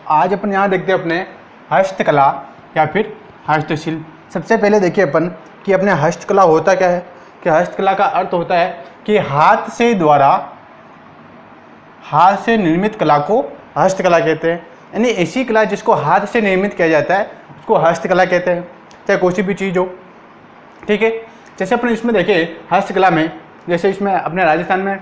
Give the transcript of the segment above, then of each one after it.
आज अपन यहाँ देखते हैं अपने हस्तकला या फिर हस्तशिल्प। सबसे पहले देखिए अपन कि अपने हस्तकला होता क्या है, कि हस्तकला का अर्थ होता है कि हाथ से निर्मित कला को हस्तकला कहते हैं। यानी ऐसी कला जिसको हाथ से निर्मित किया जाता है उसको हस्तकला कहते हैं, चाहे कोई सी भी चीज़ हो। ठीक है, जैसे अपन इसमें देखिए हस्तकला में, जैसे इसमें अपने राजस्थान में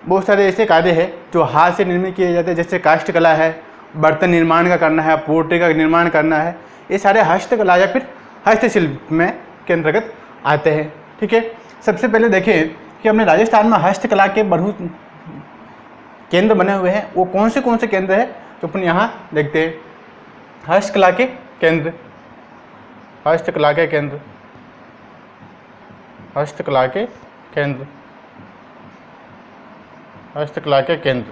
बहुत सारे ऐसे कार्य हैं जो हाथ से निर्मित किए जाते हैं, जैसे काष्ठ कला है, बर्तन निर्माण का करना है, पोट्री का निर्माण करना है। ये सारे हस्तकला या फिर हस्तशिल्प में के अंतर्गत आते हैं। ठीक है, सबसे पहले देखें कि अपने राजस्थान में हस्तकला के बहुत केंद्र बने हुए हैं। वो कौन से केंद्र है तो अपन यहाँ देखते हैं। हस्तकला के केंद्र, हस्तकला के केंद्र, हस्तकला के केंद्र, हस्तकला के केंद्र।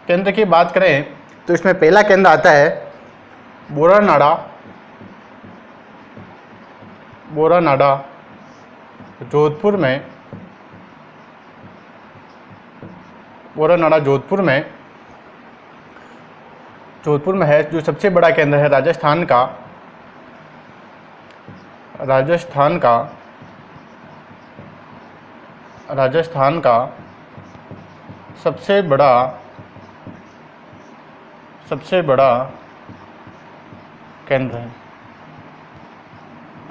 केंद्र की बात करें तो इसमें पहला केंद्र आता है बोरानाड़ा, बोरानाड़ा जोधपुर में, बोरानाड़ा जोधपुर में है, जो सबसे बड़ा केंद्र है राजस्थान का, राजस्थान का सबसे बड़ा केंद्र है,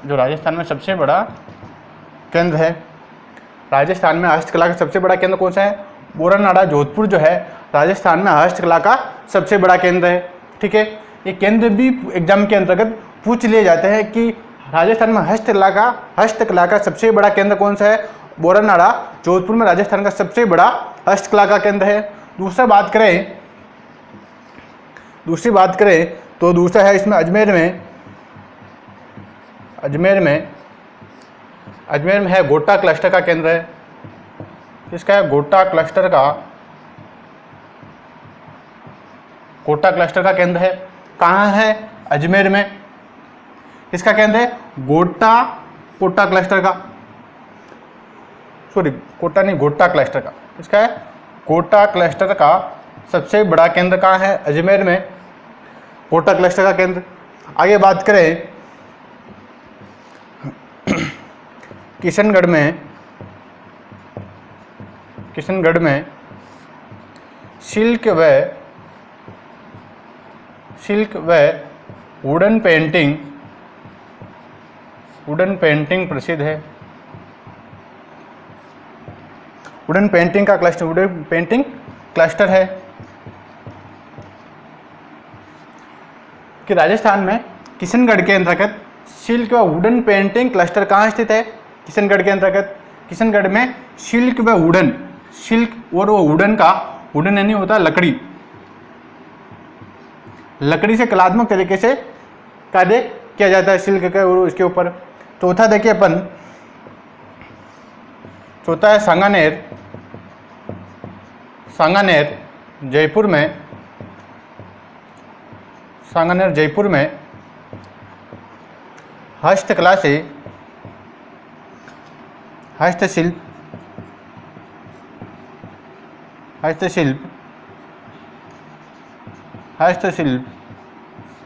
जो राजस्थान में सबसे बड़ा केंद्र है। राजस्थान में हस्तकला का सबसे बड़ा केंद्र कौन सा है? बोरानाड़ा जोधपुर जो है राजस्थान में हस्तकला का सबसे बड़ा केंद्र है। ठीक है, ये केंद्र भी एग्जाम के अंतर्गत पूछ लिए जाते हैं कि राजस्थान में हस्तकला का सबसे बड़ा केंद्र कौन सा है? बोरानाड़ा जोधपुर में राजस्थान का सबसे बड़ा हस्तकला का केंद्र है। दूसरी बात करें तो दूसरा है इसमें अजमेर में है गोटा क्लस्टर का केंद्र है। इसका है गोटा क्लस्टर का केंद्र है। कहाँ है? अजमेर में। इसका केंद्र है गोटा क्लस्टर का, सॉरी गोटा नहीं, गोटा क्लस्टर का। इसका है गोटा क्लस्टर का सबसे बड़ा केंद्र कहाँ है? अजमेर में, गोटा क्लस्टर का केंद्र। आगे बात करें किशनगढ़ में सिल्क व वुडन पेंटिंग प्रसिद्ध है। वुडन पेंटिंग क्लस्टर है कि राजस्थान में किशनगढ़ के अंतर्गत सिल्क व वुडन पेंटिंग क्लस्टर कहाँ स्थित है? किशनगढ़ के अंतर्गत। किशनगढ़ में सिल्क व वुडन, सिल्क और वो वुडन यानी होता है लकड़ी से कलात्मक तरीके से कार्य किया जाता है सिल्क के और इसके ऊपर। चौथा देखिए अपन, चौथा है सांगानेर जयपुर में हस्तकला से हस्तशिल्प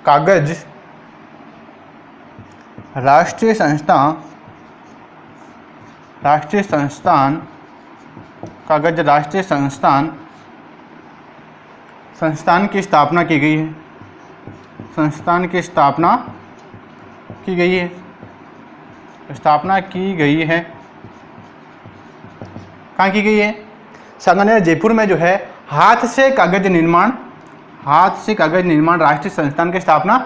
कागज राष्ट्रीय संस्थान की स्थापना की गई है। स्थापना की गई है। कहाँ की गई है? सांगानेर जयपुर में जो है हाथ से कागज निर्माण राष्ट्रीय संस्थान की स्थापना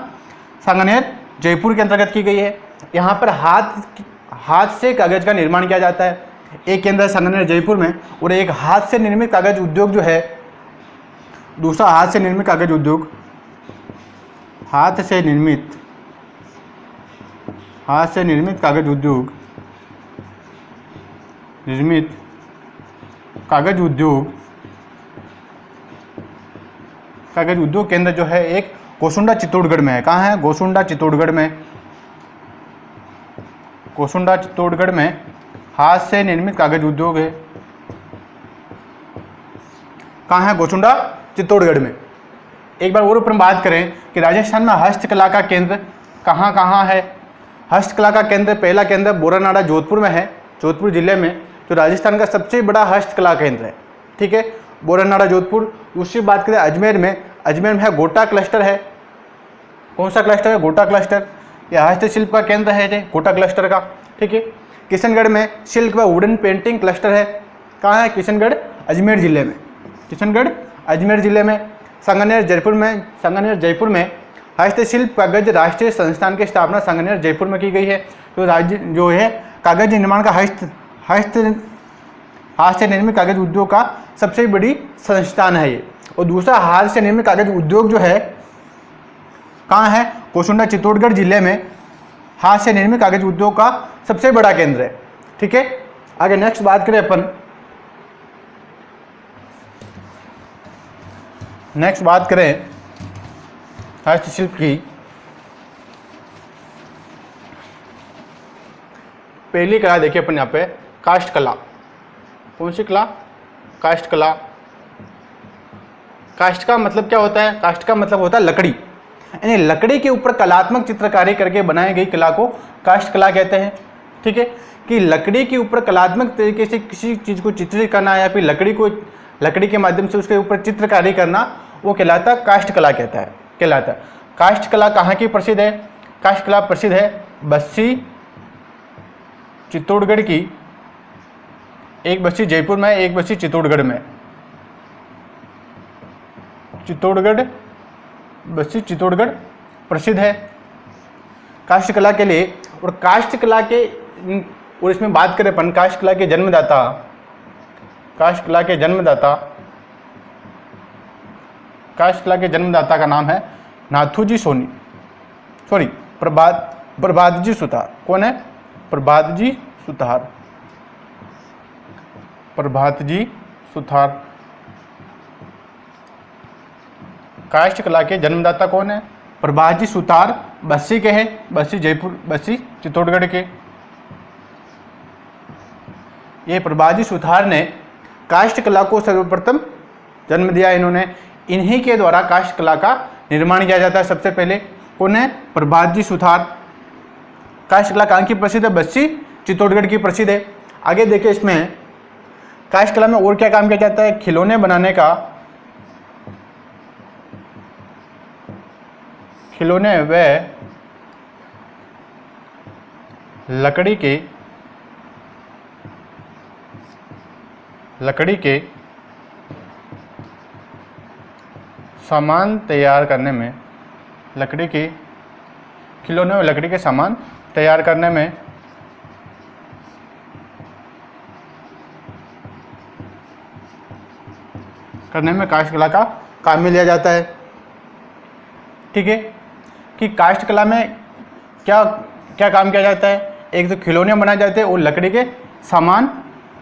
सांगानेर जयपुर के अंतर्गत की गई है। यहाँ पर हाथ से कागज का निर्माण किया जाता है। एक केंद्र है सांगानेर जयपुर में, और एक हाथ से निर्मित कागज उद्योग जो है, दूसरा हाथ से निर्मित कागज उद्योग, हाथ से निर्मित कागज उद्योग केंद्र जो है एक गोसुंडा चित्तौड़गढ़ में है। कहाँ है? गोसुंडा चित्तौड़गढ़ में हाथ से निर्मित कागज उद्योग है। कहाँ है? गोसुंडा चित्तौड़गढ़ में। एक बार और ऊपर बात करें कि राजस्थान में हस्तकला का केंद्र कहाँ कहाँ है। हस्तकला का केंद्र, पहला केंद्र बोरानाड़ा जोधपुर में है, जोधपुर जिले में, जो राजस्थान का सबसे बड़ा हस्तकला केंद्र है। ठीक है, बोरानाड़ा जोधपुर। दूसरी बात करें अजमेर में, अजमेर में है गोटा क्लस्टर है। कौन सा क्लस्टर है? गोटा क्लस्टर। यह हस्तशिल्प का केंद्र है ये गोटा क्लस्टर का। ठीक है, किशनगढ़ में सिल्क व वुडन पेंटिंग क्लस्टर है। कहाँ है? किशनगढ़, अजमेर जिले में। किशनगढ़, अजमेर जिले में। संगनेर जयपुर में हस्तशिल्प कागज राष्ट्रीय संस्थान की स्थापना संगनेर जयपुर में की गई है। तो राज्य जो है कागज निर्माण का हाथ से निर्मित कागज उद्योग का सबसे बड़ी संस्थान है ये। और दूसरा हाथ से निर्मित कागज उद्योग जो है कहाँ है? कोसुंडा, चित्तौड़गढ़ जिले में हाथ से निर्मित कागज उद्योग का सबसे बड़ा केंद्र है। ठीक है, आगे नेक्स्ट बात करें अपन, नेक्स्ट बात करें हस्तशिल्प की। पहली कला देखिए अपन यहाँ पे काष्ठ कला। कौन सी कला? काष्ठ कला। काष्ठ का मतलब क्या होता है? काष्ठ का मतलब होता है लकड़ी, यानी लकड़ी के ऊपर कलात्मक चित्रकारी करके बनाई गई कला को काष्ठ कला कहते हैं। ठीक है, कि लकड़ी के ऊपर कलात्मक तरीके से किसी चीज़ को चित्रित करना या फिर लकड़ी के माध्यम से उसके ऊपर चित्रकारी करना, वो कहलाता है काष्ठ कला कहलाता है। काष्ठ कला कहाँ की प्रसिद्ध है? काष्ठ कला प्रसिद्ध है बस्सी चित्तौड़गढ़ की। एक बस्सी जयपुर में, एक बस्सी चित्तौड़गढ़ में। चित्तौड़गढ़, बस्सी चित्तौड़गढ़ प्रसिद्ध है काष्ठ कला के लिए। और काष्ठ कला के, और इसमें बात करें अपन काष्ठ कला के जन्मदाता, काष्ठ कला के जन्मदाता का नाम है नाथूजी प्रभातजी सुतार। कौन है? प्रभातजी सुतार। काष्ठ कला के जन्मदाता कौन है? प्रभातजी सुतार। बस्सी के हैं, बस्सी जयपुर, बस्सी चित्तौड़गढ़ के। ये प्रभातजी सुतार ने काष्ठ कला को सर्वप्रथम जन्म दिया इन्होंने। इन्हीं के द्वारा काष्ठ कला का निर्माण किया जाता है सबसे पहले। कौन है? प्रभातजी सुतार। काष्ठ कला कहाँ की प्रसिद्ध है? बस्सी चित्तौड़गढ़ की प्रसिद्ध है। आगे देखिए, इसमें काष्ठ कला में और क्या काम किया जाता है? खिलौने बनाने का, खिलौने व लकड़ी के सामान तैयार करने में, खिलौने और लकड़ी के सामान तैयार करने में काष्ठ कला का काम में लिया जाता है। ठीक है, कि काष्ठ कला में क्या क्या काम किया जाता है? एक तो खिलौने बनाए जाते हैं और लकड़ी के सामान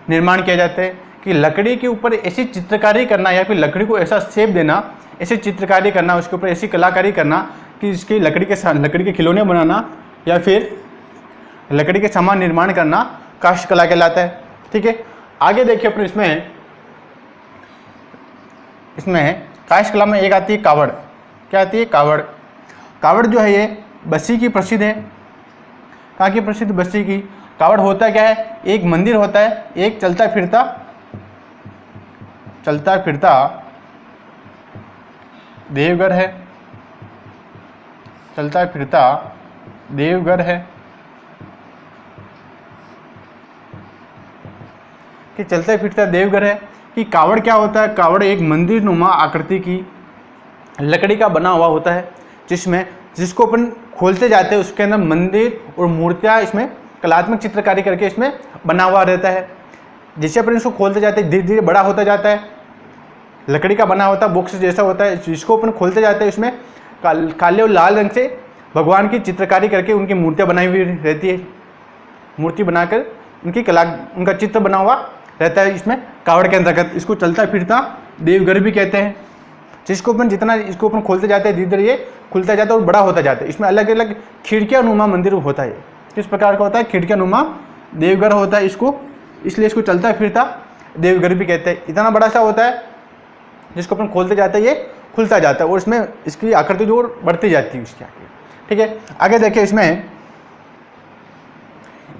निर्माण किए जाते हैं। कि लकड़ी के ऊपर ऐसी चित्रकारी करना या फिर लकड़ी को ऐसा शेप देना, ऐसी चित्रकारी करना, उसके ऊपर ऐसी कलाकारी करना कि इसकी लकड़ी के खिलौने बनाना या फिर लकड़ी के सामान निर्माण करना काष्ठ कला कहलाता है। ठीक है, आगे देखिए अपन इसमें काष्ठ कला में एक आती है कावड़। क्या आती है? कावड़। कावड़ जो है ये बस्सी की प्रसिद्ध है। कहाँ की प्रसिद्ध? बस्सी की। कावड़ होता क्या है? एक मंदिर होता है, एक चलता फिरता देवघर है। चलता फिरता देवघर है। कि चलता फिरता देवघर है। कि कावड़ क्या होता है? कावड़ एक मंदिर नुमा आकृति की लकड़ी का बना हुआ होता है, जिसको अपन खोलते जाते हैं, उसके अंदर मंदिर और मूर्तियाँ इसमें कलात्मक चित्रकारी करके इसमें बना हुआ रहता है। जैसे अपन इसको खोलते जाते हैं धीरे धीरे बड़ा होता जाता है। लकड़ी का बना होता है, बॉक्स जैसा होता है, जिसको अपन खोलते जाते हैं उसमें काले और लाल रंग से भगवान की चित्रकारी करके उनकी मूर्तियाँ बनाई हुई रहती है। मूर्ति बनाकर उनका चित्र बना हुआ रहता है इसमें कावड़ के अंतर्गत। इसको चलता फिरता देवघर भी कहते हैं। जिसको अपन खोलते जाते हैं धीरे धीरे ये खुलता जाता है और बड़ा होता जाता है। इसमें अलग अलग खिड़कियाँ नुमा मंदिर होता है। किस प्रकार का होता है? खिड़कियाँ नुमा देवघर होता है इसलिए इसको चलता फिरता देवघर भी कहते हैं। इतना बड़ा सा होता है जिसको अपन खोलते जाते हैं ये खुलता जाता है और इसमें इसकी आकृति जो बढ़ती जाती है इसकी आगे। ठीक है, आगे देखिए इसमें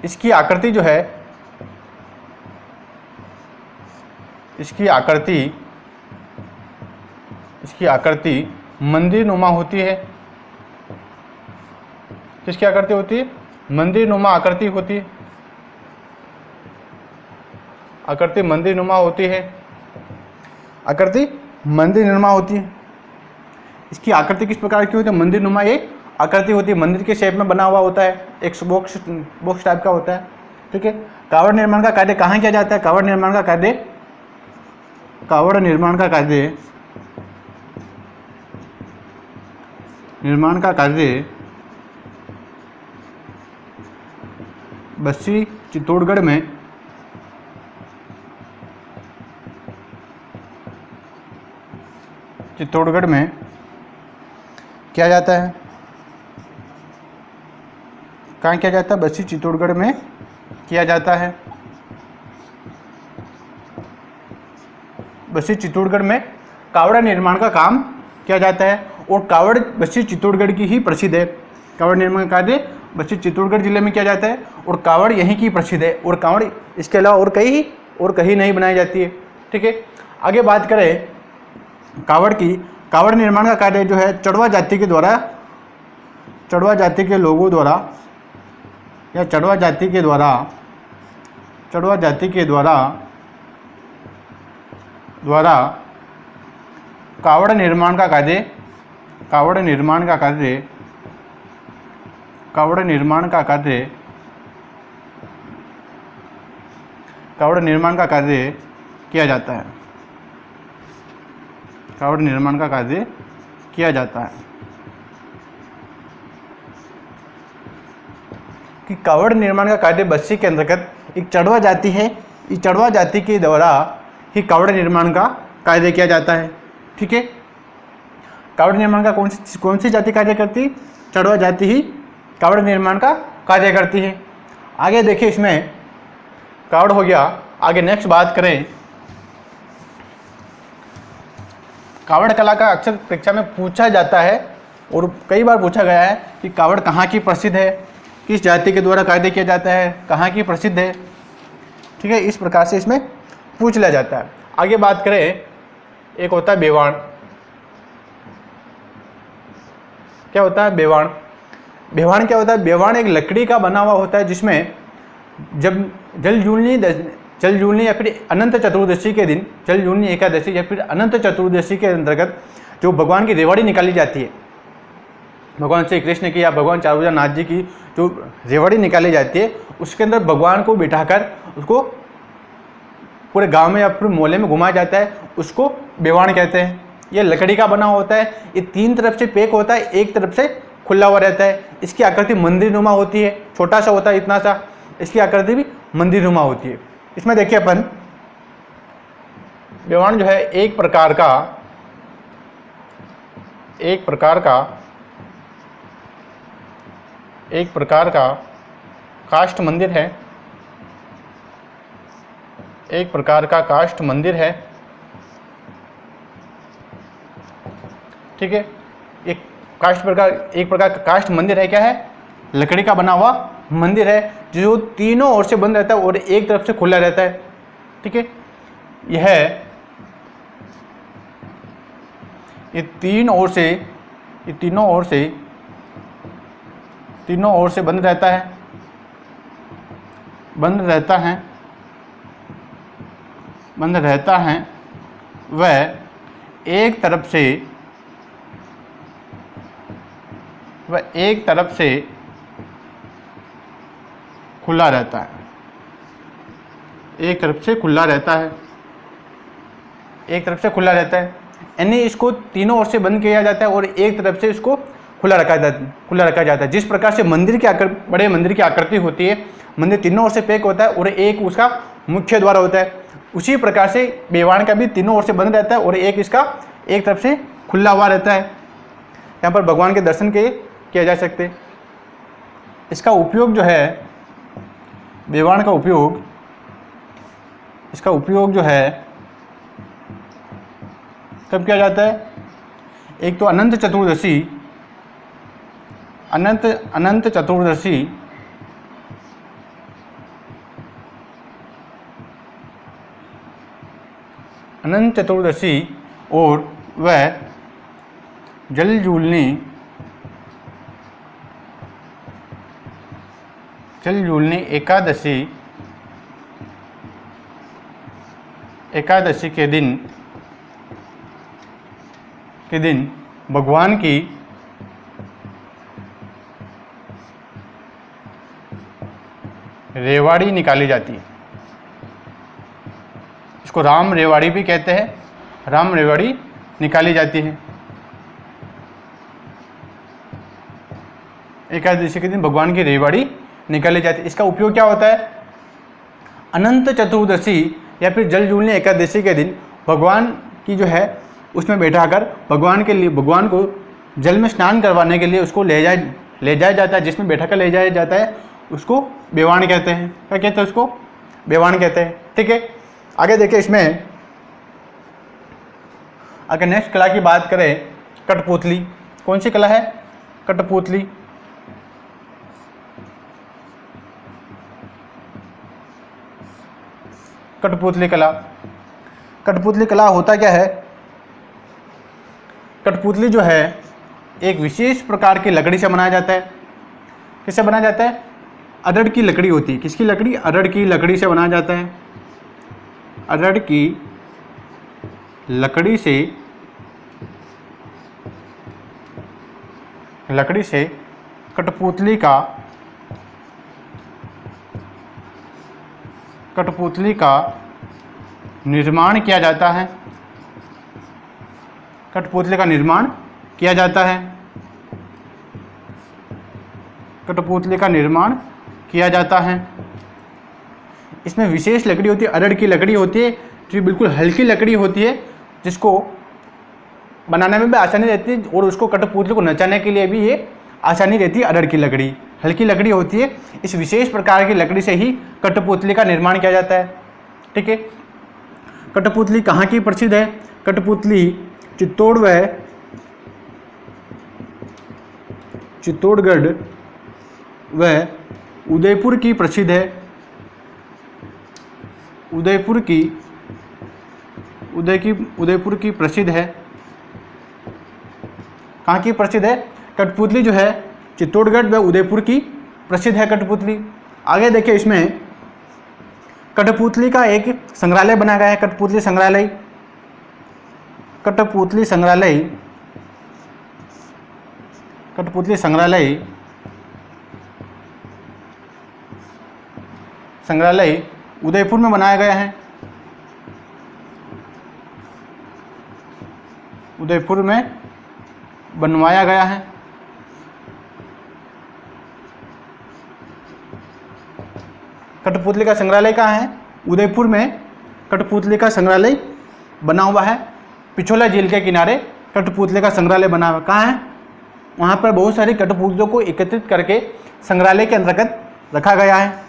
इसकी आकृति जो है, इसकी आकृति मंदिर नुमा होती है। किसकी आकृति होती है? मंदिर नुमा आकृति होती है। आकृति मंदिर नुमा होती है। आकृति मंदिर नुमा होती है। इसकी आकृति किस प्रकार की होती है? मंदिर नुमा एक आकृति होती है, मंदिर के शेप में बना हुआ होता है, एक बॉक्स टाइप का होता है। ठीक है, कावड़ निर्माण का कार्य कहाँ किया जाता है? कावड़ निर्माण का कार्य बस्सी चित्तौड़गढ़ में किया जाता है। कहाँ किया जाता है? बस्सी चित्तौड़गढ़ में किया जाता है। बस्सी चित्तौड़गढ़ में कावड़ निर्माण का काम किया जाता है और कावड़ बस्सी चित्तौड़गढ़ की ही प्रसिद्ध है। कावड़ निर्माण कार्य बस्सी चित्तौड़गढ़ जिले में किया जाता है और कावड़ यहीं की प्रसिद्ध है और कावड़ इसके अलावा और कहीं नहीं बनाई जाती है। ठीक है, आगे बात करें कावड़ की। कावड़ निर्माण का कार्य जो है चड़वा जाति के द्वारा, चड़वा जाति के लोगों द्वारा या चड़वा जाति के द्वारा कावड़ निर्माण का कार्य किया जाता है। कावड़ निर्माण का कार्य किया जाता है कि कावड़ निर्माण का कार्य बस्सी के अंतर्गत एक चड़वा जाति है। इस चड़वा जाति के द्वारा ही कावड़ निर्माण का कार्य किया जाता है। ठीक है, कावड़ निर्माण का कौन सी जाति कार्य करती? चड़वा जाति ही कावड़ निर्माण का कार्य करती है। आगे देखिए इसमें कावड़ हो गया। आगे नेक्स्ट बात करें, कावड़ कला का अक्सर परीक्षा में पूछा जाता है और कई बार पूछा गया है कि कावड़ कहाँ की प्रसिद्ध है, किस जाति के द्वारा कार्य किया जाता है, कहाँ की प्रसिद्ध है। ठीक है, इस प्रकार से इसमें पूछ लिया जाता है। आगे बात करें, एक होता है बेवाण। क्या होता है? बेवाण। बेवाण क्या होता है? बेवाण एक लकड़ी का बना हुआ होता है जिसमें जब जलजूलनी या फिर अनंत चतुर्दशी के दिन, जलजूलनी एकादशी या फिर अनंत चतुर्दशी के अंतर्गत जो भगवान की रेवड़ी निकाली जाती है, भगवान श्री कृष्ण की या भगवान चारुजानाथ जी की जो रेवड़ी निकाली जाती है, उसके अंदर भगवान को बिठाकर उसको पूरे गांव में या फिर मोहल्ले में घुमाया जाता है, उसको बेवाण कहते हैं। ये लकड़ी का बना होता है, ये तीन तरफ से पैक होता है, एक तरफ से खुला हुआ रहता है। इसकी आकृति मंदिर नुमा होती है, छोटा सा होता है इतना सा, इसकी आकृति भी मंदिर नुमा होती है। इसमें देखिए अपन बेवाण जो है एक प्रकार का काष्ठ मंदिर है। एक प्रकार का काष्ठ मंदिर है। ठीक है, एक प्रकार का काष्ठ मंदिर है। क्या है? लकड़ी का बना हुआ मंदिर है जो तीनों ओर से बंद रहता है और एक तरफ से खुला रहता है। ठीक है, ये तीनों ओर से बंद रहता है। वह एक तरफ से खुला रहता है। एक तरफ से खुला रहता है, यानी इसको तीनों ओर से बंद किया जाता है और एक तरफ से इसको खुला रखा जाता है। जिस प्रकार से बड़े मंदिर की आकृति होती है, मंदिर तीनों ओर से पैक होता है और एक उसका मुख्य द्वार होता है, उसी प्रकार से बेवाण का भी तीनों ओर से बंद रहता है और एक तरफ से खुला हुआ रहता है। यहाँ पर भगवान के दर्शन किया जा सकते। इसका उपयोग जो है, बेवाण का उपयोग, इसका उपयोग जो है कब किया जाता है? एक तो अनंत चतुर्दशी, अनंत चतुर्दशी, अनंत चतुर्दशी और वह जलजूलनी एकादशी, एकादशी के दिन भगवान की रेवाड़ी निकाली जाती है। इसको राम रेवाड़ी भी कहते हैं, राम रेवाड़ी निकाली जाती है। एकादशी के दिन भगवान की रेवाड़ी निकाली जाती है। इसका उपयोग क्या होता है? अनंत चतुर्दशी या फिर जलजूलनी एकादशी के दिन भगवान की जो है उसमें बैठाकर भगवान के लिए, भगवान को जल में स्नान करवाने के लिए उसको ले जाया जाता है। जिसमें बैठाकर ले जाया जाता है उसको बेवाण कहते हैं। क्या कहते हैं? उसको बेवाण कहते हैं। ठीक है, आगे देखिए इसमें अगर नेक्स्ट कला की बात करें, कठपुतली। कौन सी कला है? कठपुतली। कठपुतली कला, कठपुतली कला होता क्या है? कठपुतली जो है एक विशेष प्रकार की लकड़ी से बनाया जाता है। किससे बनाया जाता है? अरड़ की लकड़ी होती है। किसकी लकड़ी? अरड़ की लकड़ी से बनाया जाता है। अरड़ की लकड़ी से कठपुतली का निर्माण किया जाता है। कठपुतली का निर्माण किया जाता है। कठपुतली का निर्माण किया जाता है। इसमें विशेष लकड़ी होती है, अरड़ की लकड़ी होती है, जो बिल्कुल हल्की लकड़ी होती है, जिसको बनाने में भी आसानी रहती है और उसको कठपुतली को नचाने के लिए भी ये आसानी रहती है। अरड़ की लकड़ी हल्की लकड़ी होती है। इस विशेष प्रकार की लकड़ी से ही कठपुतली का निर्माण किया जाता है। ठीक है, कठपुतली कहाँ की प्रसिद्ध है? कठपुतली चित्तौड़गढ़ व उदयपुर की प्रसिद्ध है। उदयपुर की प्रसिद्ध है। कहाँ की प्रसिद्ध है? कठपुतली जो है चित्तौड़गढ़ व उदयपुर की प्रसिद्ध है कठपुतली। आगे देखिए इसमें कठपुतली का एक संग्रहालय बनाया गया है। कठपुतली संग्रहालय, कठपुतली संग्रहालय, कठपुतली संग्रहालय, संग्रहालय उदयपुर में बनाया गया है। उदयपुर में बनवाया गया है। कठपुतली का संग्रहालय कहाँ है? उदयपुर में कठपुतली का संग्रहालय बना हुआ है। पिछोला झील के किनारे कठपुतली का संग्रहालय बना हुआ कहाँ है? वहाँ पर बहुत सारी कठपुतलियों को एकत्रित करके संग्रहालय के अंतर्गत रखा गया है।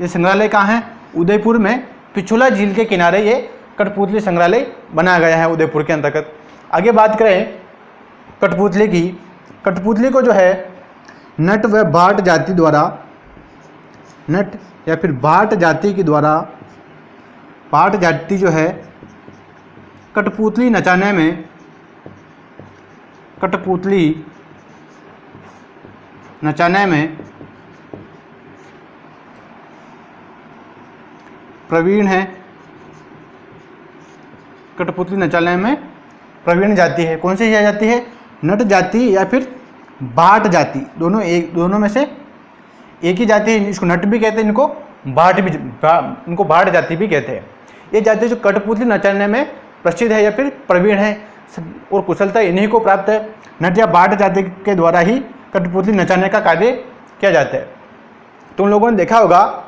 ये संग्रहालय कहाँ है? उदयपुर में पिछोला झील के किनारे ये कठपुतली संग्रहालय बनाया गया है उदयपुर के अंतर्गत। आगे बात करें कठपुतली की। कठपुतली को जो है नट व भाट जाति द्वारा, नट या फिर भाट जाति के द्वारा, भाट जाति जो है कठपुतली नचाने में, कठपुतली नचाने में प्रवीण है। कठपुतली नचाने में प्रवीण जाति है। कौन सी जाति है? नट जाति या फिर भाट जाति, दोनों में से एक ही जाति है। इसको नट भी कहते हैं, इनको भाट जाति भी कहते हैं। ये जाति जो कठपुतली नचाने में प्रसिद्ध है या फिर प्रवीण है और कुशलता इन्हीं को प्राप्त है। नट या भाट जाति के द्वारा ही कठपुतली नचाने का कार्य किया जाता है। तुम लोगों ने देखा होगा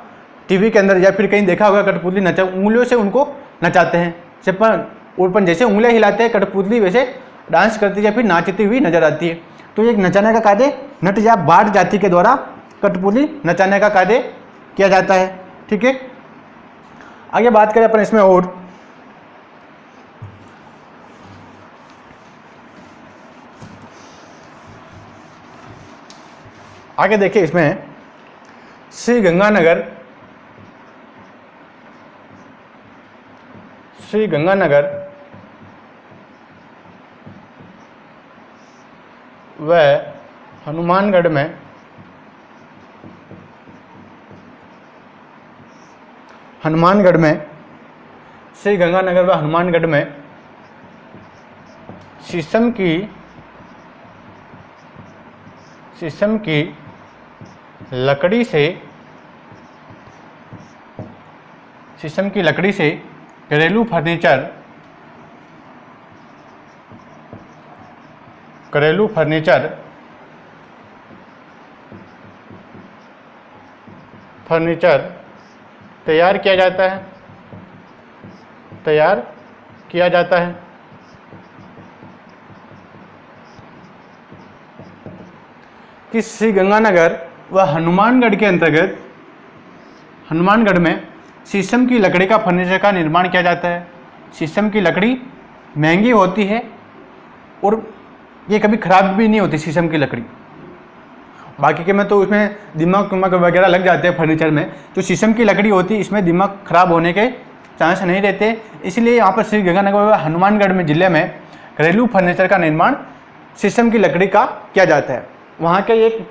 टीवी के अंदर या फिर कहीं देखा होगा कठपुतली नचा, उंगलियों से उनको नचाते हैं। जैसे उंगलियां हिलाते हैं कठपुतली वैसे डांस करती या फिर नाचती हुई नजर आती है। तो एक नचाने का कार्य नट या भाट जाति के द्वारा कठपुतली नचाने का कार्य किया जाता है। ठीक है, आगे बात करें अपन इसमें और आगे देखिए इसमें श्री गंगानगर व हनुमानगढ़ में श्री गंगानगर व हनुमानगढ़ में शीशम की लकड़ी से घरेलू फर्नीचर तैयार किया जाता है। कि श्री गंगानगर व हनुमानगढ़ के अंतर्गत हनुमानगढ़ में शीशम की लकड़ी का फर्नीचर का निर्माण किया जाता है। शीशम की लकड़ी महंगी होती है और ये कभी ख़राब भी नहीं होती शीशम की लकड़ी। बाकी के में तो उसमें दिमाग वगैरह लग जाते हैं फर्नीचर में, तो शीशम की लकड़ी होती है इसमें दिमाग खराब होने के चांस नहीं रहते। इसलिए यहाँ पर श्री गंगानगर व हनुमानगढ़ में जिले में घरेलू फर्नीचर का निर्माण शीशम की लकड़ी का किया जाता है। वहाँ के एक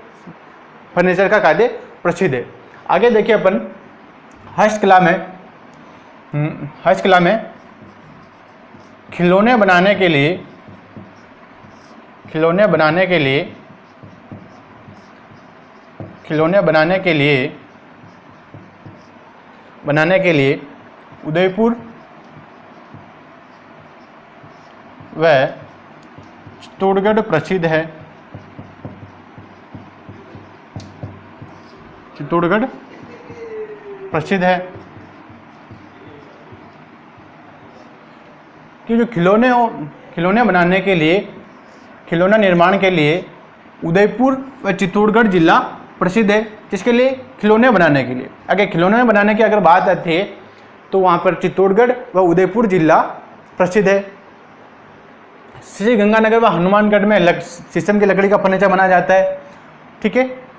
फर्नीचर का कार्य प्रसिद्ध है। आगे देखिए अपन हस्तकला में खिलौने बनाने के लिए उदयपुर व चित्तौड़गढ़ प्रसिद्ध है। कि जो खिलौने बनाने के लिए, खिलौना निर्माण के लिए उदयपुर व चित्तौड़गढ़ जिला प्रसिद्ध है। जिसके लिए खिलौने बनाने के लिए, अगर खिलौने बनाने की अगर बात आती है तो वहाँ पर चित्तौड़गढ़ व उदयपुर जिला प्रसिद्ध है। श्री गंगानगर व हनुमानगढ़ में शीशम की लकड़ी का फर्नीचर बनाया जाता है। ठीक है।